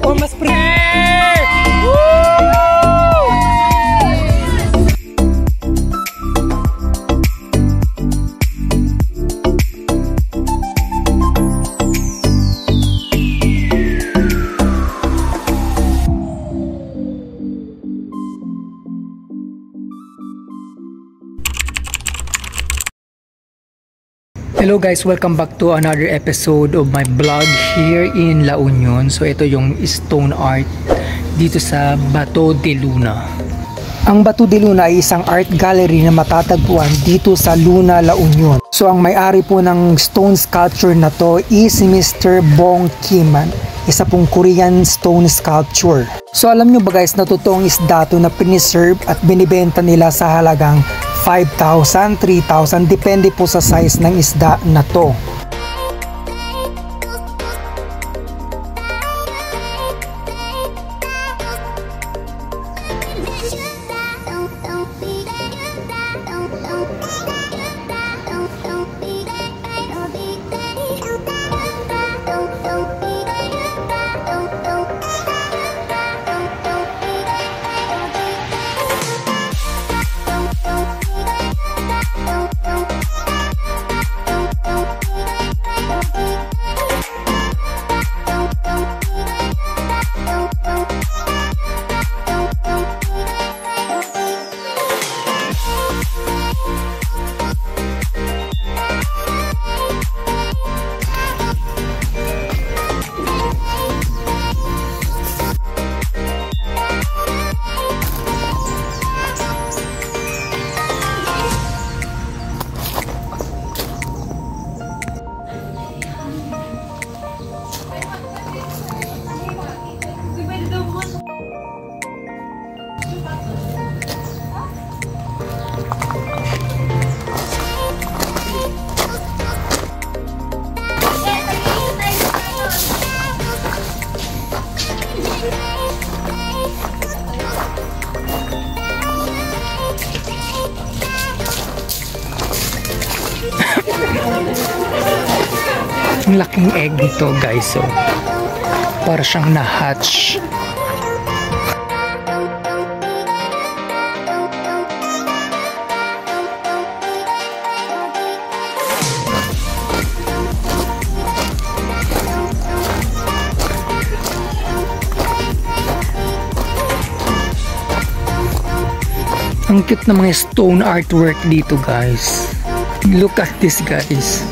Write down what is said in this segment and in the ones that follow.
performance pre! Hello guys, welcome back to another episode of my vlog here in La Union. So ito yung stone art dito sa Bato de Luna. Ang Bato de Luna ay isang art gallery na matatagpuan dito sa Luna, La Union. So ang may-ari po ng stone sculpture na to is Mr. Bong Kim-man, isa pong Korean stone sculpture. So alam nyo ba guys na totoong isda to na piniserve at binibenta nila sa halagang 5,000, 3,000, depende po sa size ng isda na to. Ang laking egg dito guys, so para siyang na-hatch. Ang cute na mga stone artwork dito guys. Look at this guys.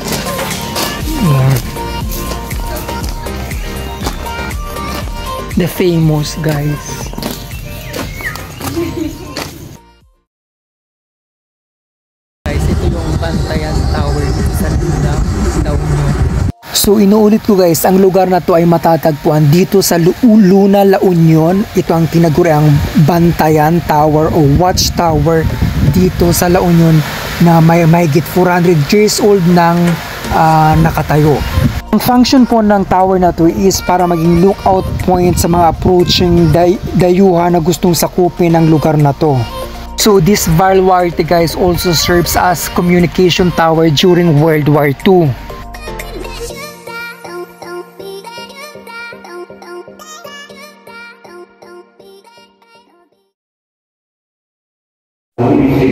The famous guys. Guys, ito yung Bantayan Tower sa Luna, La Union. So inuulit ko guys, ang lugar na to ay matatagpuan dito sa Luna, La Union. Ito ang tinaguriang Bantayan Tower o Watchtower dito sa La Union na may mahigit 400 years old nang nakatayo. Ang function po ng tower na to is para maging lookout point sa mga approaching dayuhan na gustong sakupin ang lugar na to. So this baluarte guys also serves as communication tower during World War II.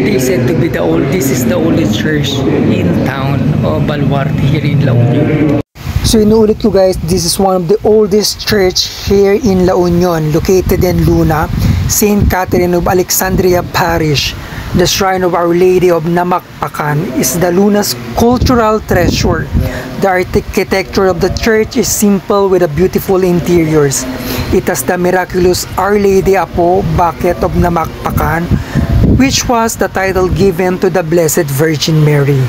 They said to be this is the oldest church in town of Baluarte here in La Union. So inuulit ko guys, this is one of the oldest church here in La Union, located in Luna, St. Catherine of Alexandria Parish. The shrine of Our Lady of Namakpakan is the Luna's cultural treasure. The architecture of the church is simple with a beautiful interiors. It has the miraculous Our Lady Apo Bucket of Namakpakan, which was the title given to the Blessed Virgin Mary.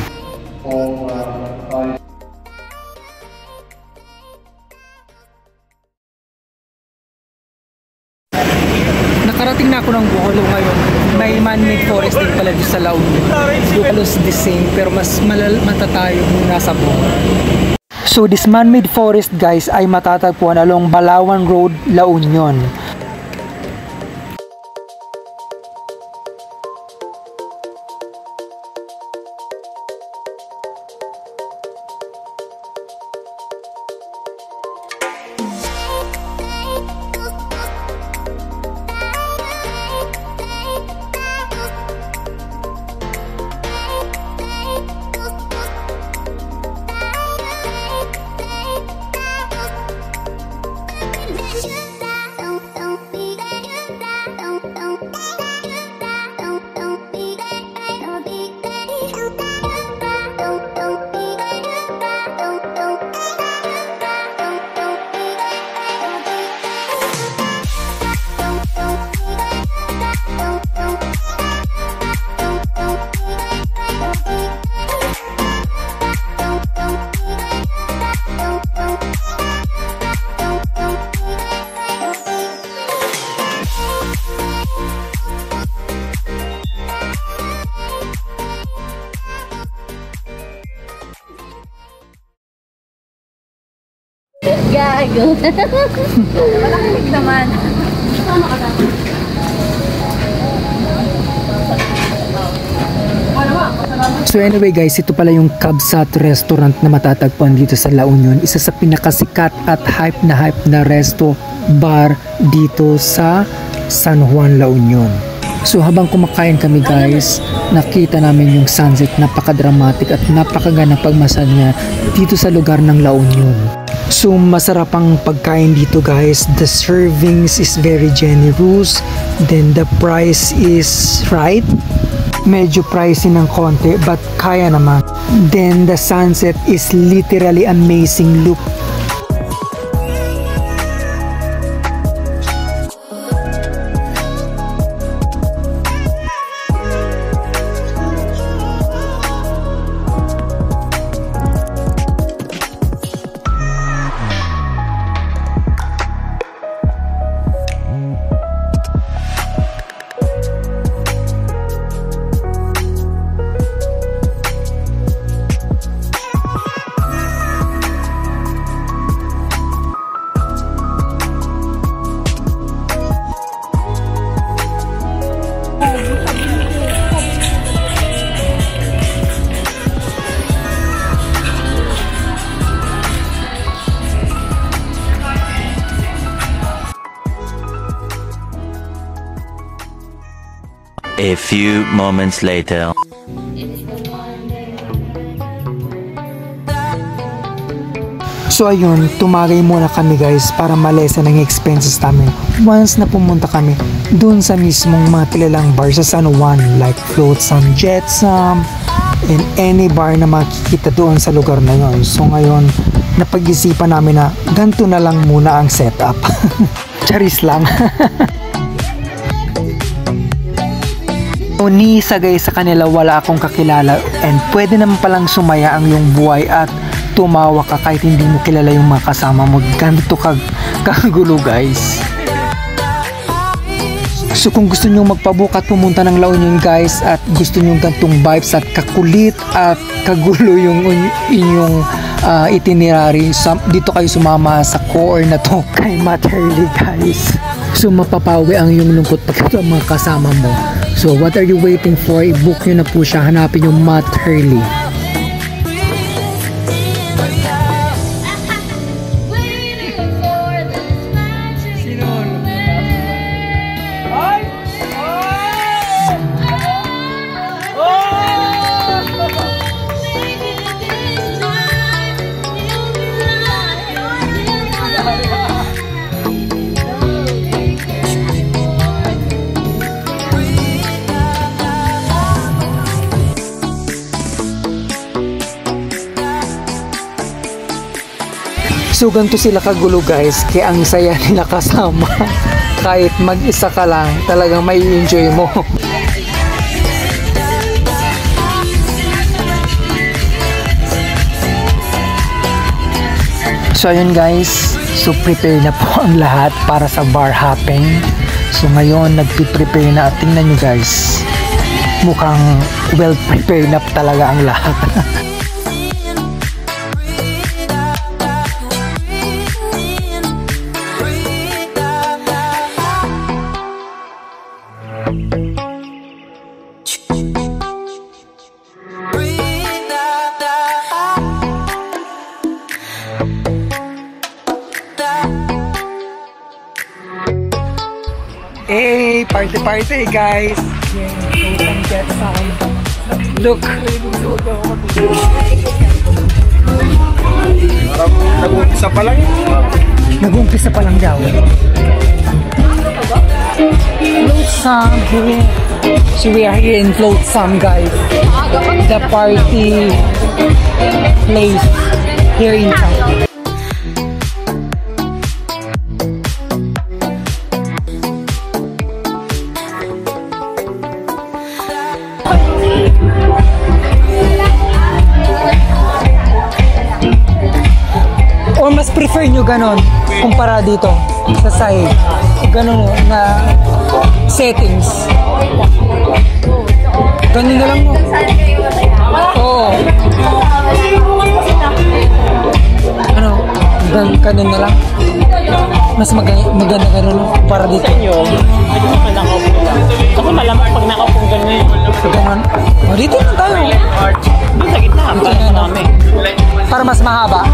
Nakarating na ako ng Boholo ngayon. May man-made forest din pala dito sa La Union. Halos the same pero mas matatayo kung nasa Bohol. So this man-made forest guys ay matatagpuan along Balawan Road, La Union. yun. Malaki naman. So anyway guys, ito pala yung Kabsat restaurant na matatagpuan dito sa La Union. Isa sa pinakasikat at hype na resto bar dito sa San Juan, La Union. So habang kumakain kami guys, nakita namin yung sunset, napaka-dramatic at napakagandang pagmasal niya dito sa lugar ng La Union. So masarap ang pagkain dito guys. The servings is very generous. Then the price is right. Medyo pricey ng konti but kaya naman. Then the sunset is literally amazing look. A few moments later. So ayun, tumagay muna kami guys para malesa ng expenses namin. Once na pumunta kami dun sa mismong mga kilalang bar sa San Juan like Flotsam, Jetsam, and any bar na makikita doon sa lugar na yon. So ngayon, napag-isipan namin na ganito na lang muna ang setup. Charis lang. So, ni sagay sa kanila wala akong kakilala and pwede naman palang sumaya ang iyong buhay at tumawa ka kahit hindi mo kilala yung mga kasama mo. Ganito kagulo guys. So kung gusto nyo magpabook at pumunta ng La Union guys at gusto nyo gantong vibes at kakulit at kagulo yung inyong itinerary, dito kayo sumama sa core na to kay Matt Hurley guys. So mapapawi ang iyong lungkot pag ito ang mga kasama mo. So what are you waiting for? I-book nyo na po siya. Hanapin yung Matt Hurley. So ganito sila kagulo guys, kaya ang saya nila kasama. Kahit mag-isa ka lang, talagang may enjoy mo. So ayun guys, so prepare na po ang lahat para sa bar hopping. So ngayon, nagpi-prepare na. Tingnan nyo guys, mukhang well prepared na talaga ang lahat. Hey, party guys! Look! Nag-uumpisa pa lang. Nag-uumpisa pa lang daw. Flotsam here. So we are here in Flotsam guys. The party place here in town. Or mas prefer nyo ganon kumpara dito sa side, ganon na settings, ganon na lang mo. Oo, ano, ganon na lang. Mas maganda ka rin para dito. Sa inyo, medyo mas nakaupo lang. Kasi malamang pag nakaupo ganun. Ganun. O, dito lang tayo. Doon sa gitna, para sa namin. Para mas mahaba.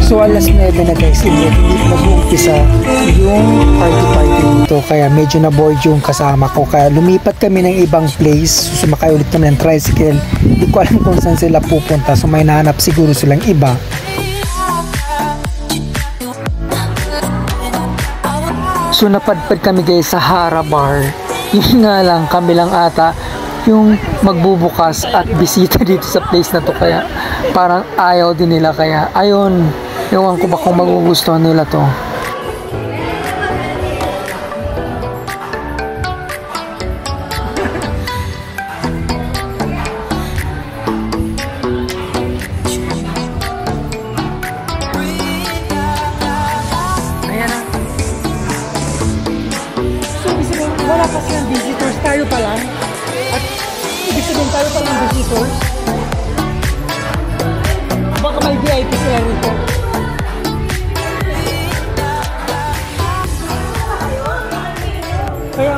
So alas 9 na guys, hindi mag-uumpisa yung party dito. Kaya medyo na-bored yung kasama ko. Kaya lumipat kami ng ibang place. Sumakay ulit kami ng tricycle. Hindi ko alam kung saan sila pupunta. So may nahanap siguro silang iba. So napadpad kami guys sa Hara Bar. Yun nga lang, kami lang ata yung magbubukas at bisita dito sa place na to. Kaya parang ayaw din nila. Kaya ayun, ewan ko ba kung magugustuhan nila to. Ayan na. So ibig sabihin, wala pa silang visitors, tayo pa lang. At ibig sabihin tayo pa lang visitors. Baka may VIP sila rito. Kaya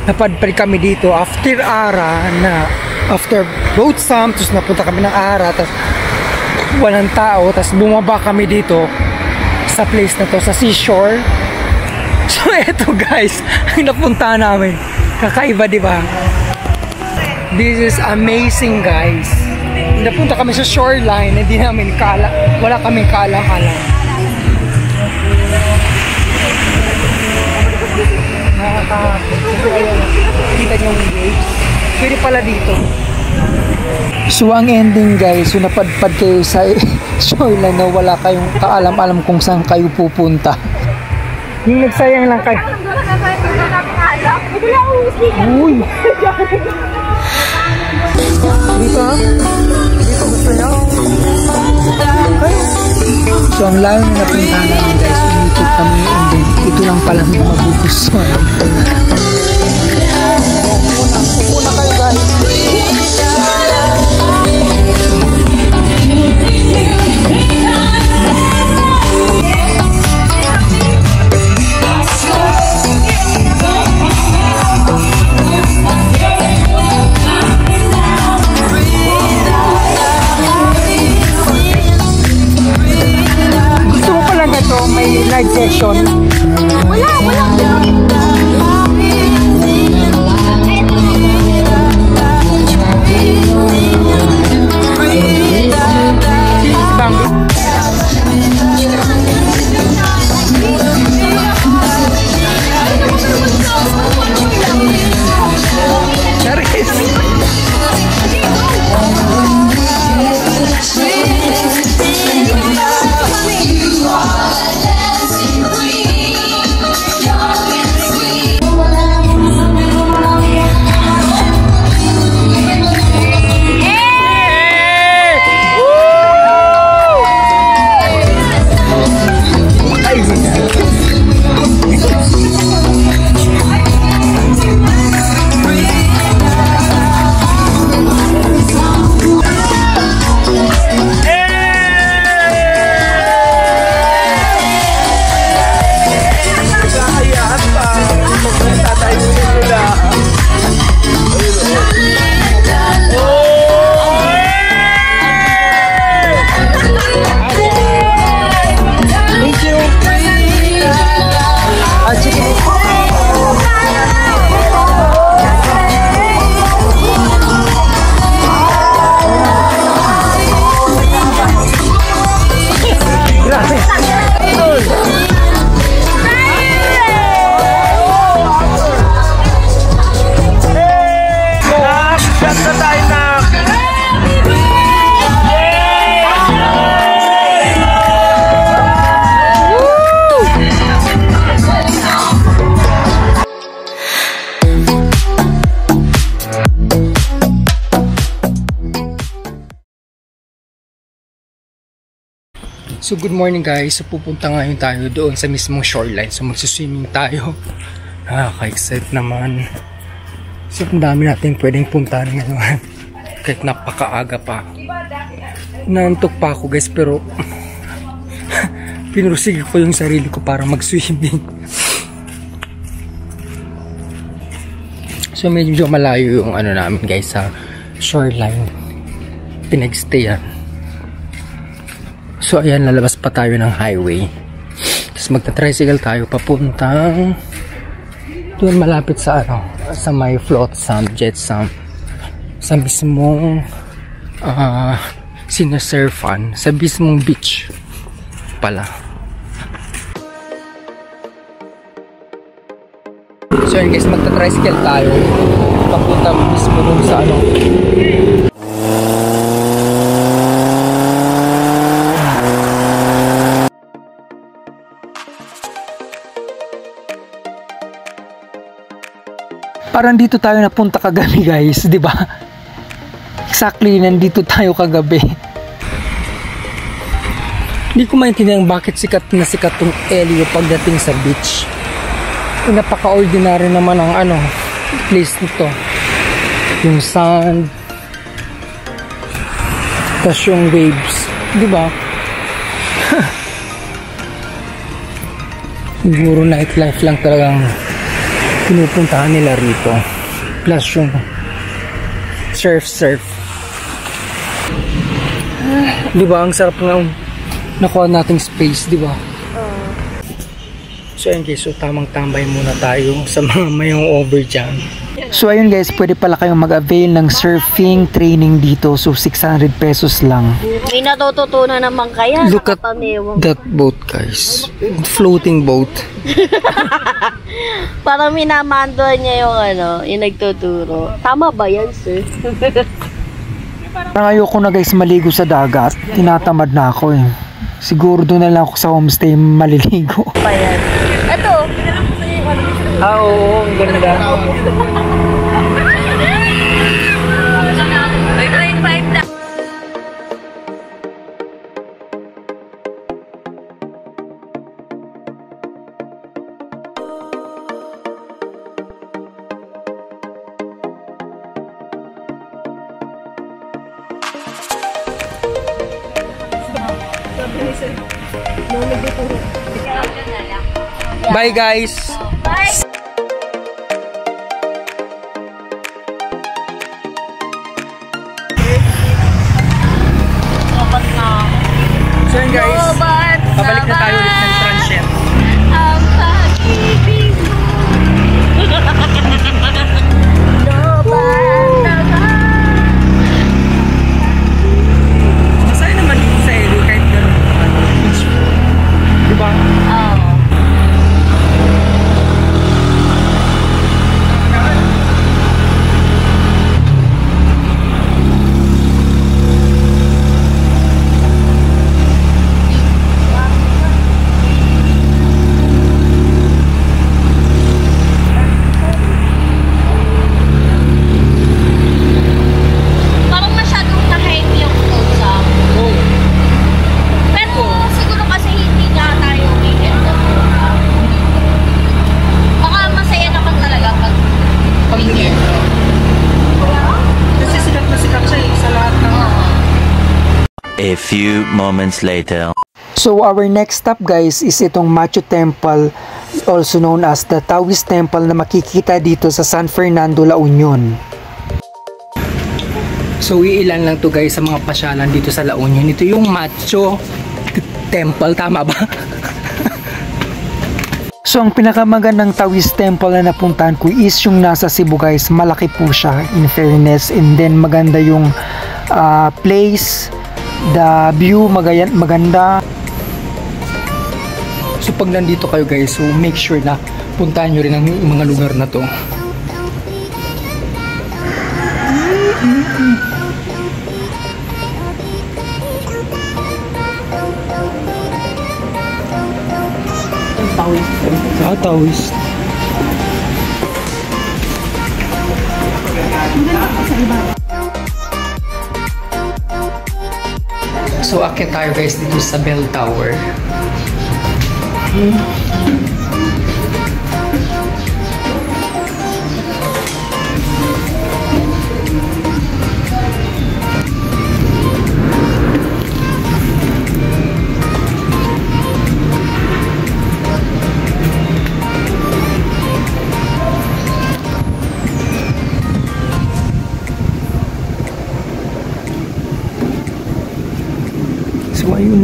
napadpad kami dito after Ara na after both Sam, tapos napunta kami ng Ara, tapos walang tao, tapos bumaba kami dito sa place na to, sa seashore. So eto guys, ang napunta namin, kakaiba diba? This is amazing guys. Napunta kami sa shoreline, hindi namin wala kaming kaalam-alam. Kita nyo yung waves. Pwede pala dito. So ang ending guys, so napadpad kayo sa shoreline na wala kayong kaalam-alam kung saan kayo pupunta. Yung nagsayang lang kayo. Uy! Dito ha? Dito gusto nyo? Kayo. So ang layo na napuntahan namin guys, umikot kami and then ito lang palang magugustuhan. Upo na kayo guys. May live session. Wala. So good morning guys, so pupunta ngayon tayo doon sa mismong shoreline. So magsiswimming tayo. Ka-excite naman. So ang dami natin pwedeng puntahan ngayon. Kahit napakaaga pa. Naantok pa ako guys, pero pinurusig ko yung sarili ko para mag-swimming. So medyo malayo yung ano namin guys sa shoreline. Pinagstayan. So ayan, lalabas pa tayo ng highway. Tapos magta-tricycle tayo papuntang doon malapit sa ano, sa may float sand, jet sand. Sa mismong sinasurfan, sa mismong beach pala. So yun guys, magta-tricycle tayo papunta mismo dun sa ano. Parang dito tayo napunta kagabi guys, di ba? Exactly, nandito tayo kagabi. Hindi ko maintindihan bakit sikat na sikat tong Elio pagdating sa beach. Napaka-ordinary naman ang ano, place nito. Yung sand, tas yung waves, di ba? Siguro nightlife lang talagang pinupuntahan nila rito. Plus yung surf. Di ba? Ang sarap nga nakuha nating space, di ba? So ayun guys, so tamang tambay muna tayo sa mga mayong over dyan. So ayun guys, pwede pala kayong mag-avail ng surfing training dito. So 600 pesos lang. May natututunan naman kaya. Look at that boat guys. Floating boat. Parang minamandoan niya yung ano, yung nagtuturo. Tama ba yan, sir? Parang ayoko na guys maligo sa dagat. Tinatamad na ako eh. Siguro doon na lang ako sa homestay maliligo. Pa yan. Ito. Oo, ang ganda. May grade 5 na. Bye guys. Bye. So yun guys, pabalik na tayo ulit ng transient. Ang pag-ibig mo. Masaya naman dito sa Elio kahit gano'n naman. Diba? Oo. Parang masyadong tahimik yung usap. Pero siguro kasi hindi nga tayo weekend. Baka masaya naman talaga pag weekend. Kasi sikat na sikat siya sa lahat ng... A few moments later. So our next stop guys is itong Machu Temple, also known as the Taoist Temple, na makikita dito sa San Fernando, La Union. So iilan lang to guys sa mga pasyalan dito sa La Union. Ito yung Machu Temple, tama ba? So ang pinakamagandang Taoist Temple na napuntahan ko is yung nasa Cebu guys. Malaki po siya in fairness, and then maganda yung place, the view maganda. So pag nandito kayo guys, so make sure na puntahan nyo rin ang mga lugar na to. Taoist. So akyat tayo guys dito sa Bell Tower.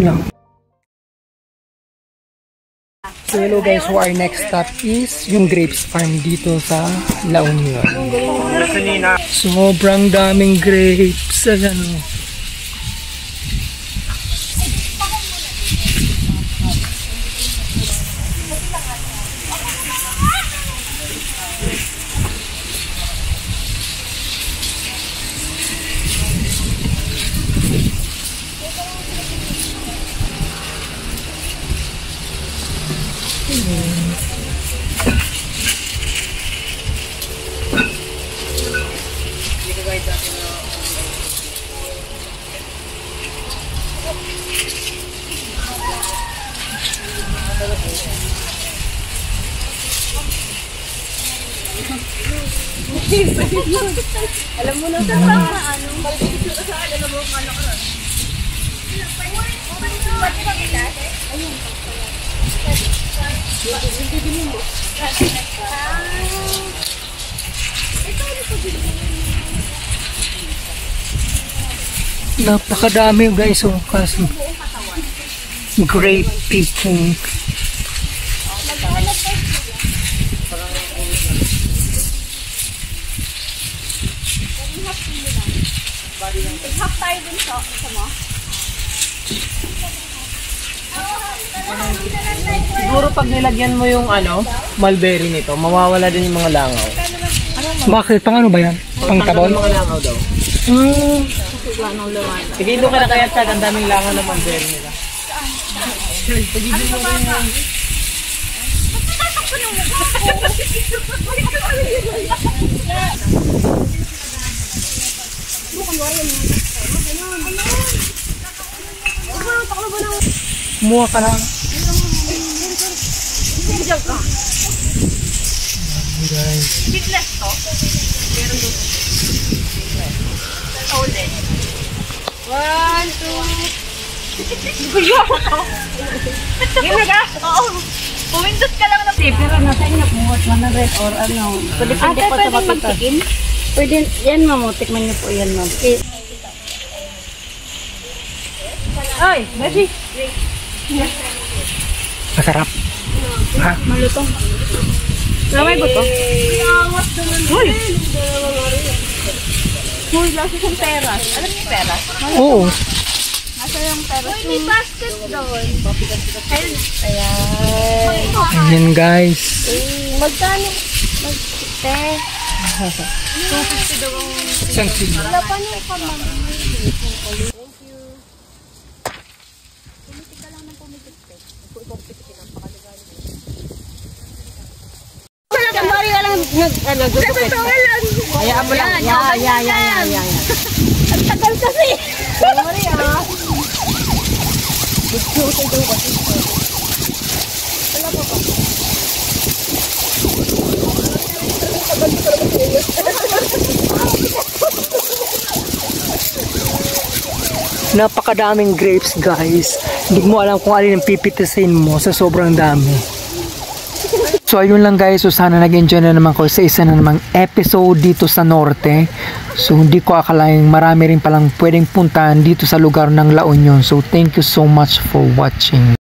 Yun lang. So hello guys, so our next stop is yung grapes farm dito sa La Union. Sobrang daming grapes. Ano. Alam mo na sa ano? Napakadami guys, oh, kasi grape picking. Half tayo dun sa mo. Siguro pag nilagyan mo yung mulberry nito, mawawala din yung mga langaw. Bakit? Pang ano ba yan? Pang tabon? Mga langaw daw. Hindi doon ka na kaya sa ang daming langaw ng mulberry nila. Kumuha ka lang. Guys. Biglas to. Pero yung ulit. 1, 2. Guyo ko to. Gina ka? Oo. Pumindot ka lang na. Pero nasa inyo kung what 100 or ano. Pwede pa sa mapitas. Pwede, yan ma'am. Tikman niyo po yan ma'am. Ay, Beshi. Masarap. Ha? Malutong. Lamay ba to? Uy! Uy, lasa siyang peras. Alam niyo yung peras? Oo. Nasa yung peras? Uy, may basket doon. Ayan guys. Magkano? Magkite. 250 daw ang... Isang kilo. Wala pa niyo pa, ma'am. Hayaan mo lang. Yan. Ang tagal kasi. Sorry Napakadaming grapes guys. Hindi mo alam kung alin ang pipitisin mo sa sobrang dami. So ayun lang guys, so sana nag-enjoy na naman ko sa isa na namang episode dito sa Norte. So hindi ko akalaing marami rin palang pwedeng puntahan dito sa lugar ng La Union. So thank you so much for watching.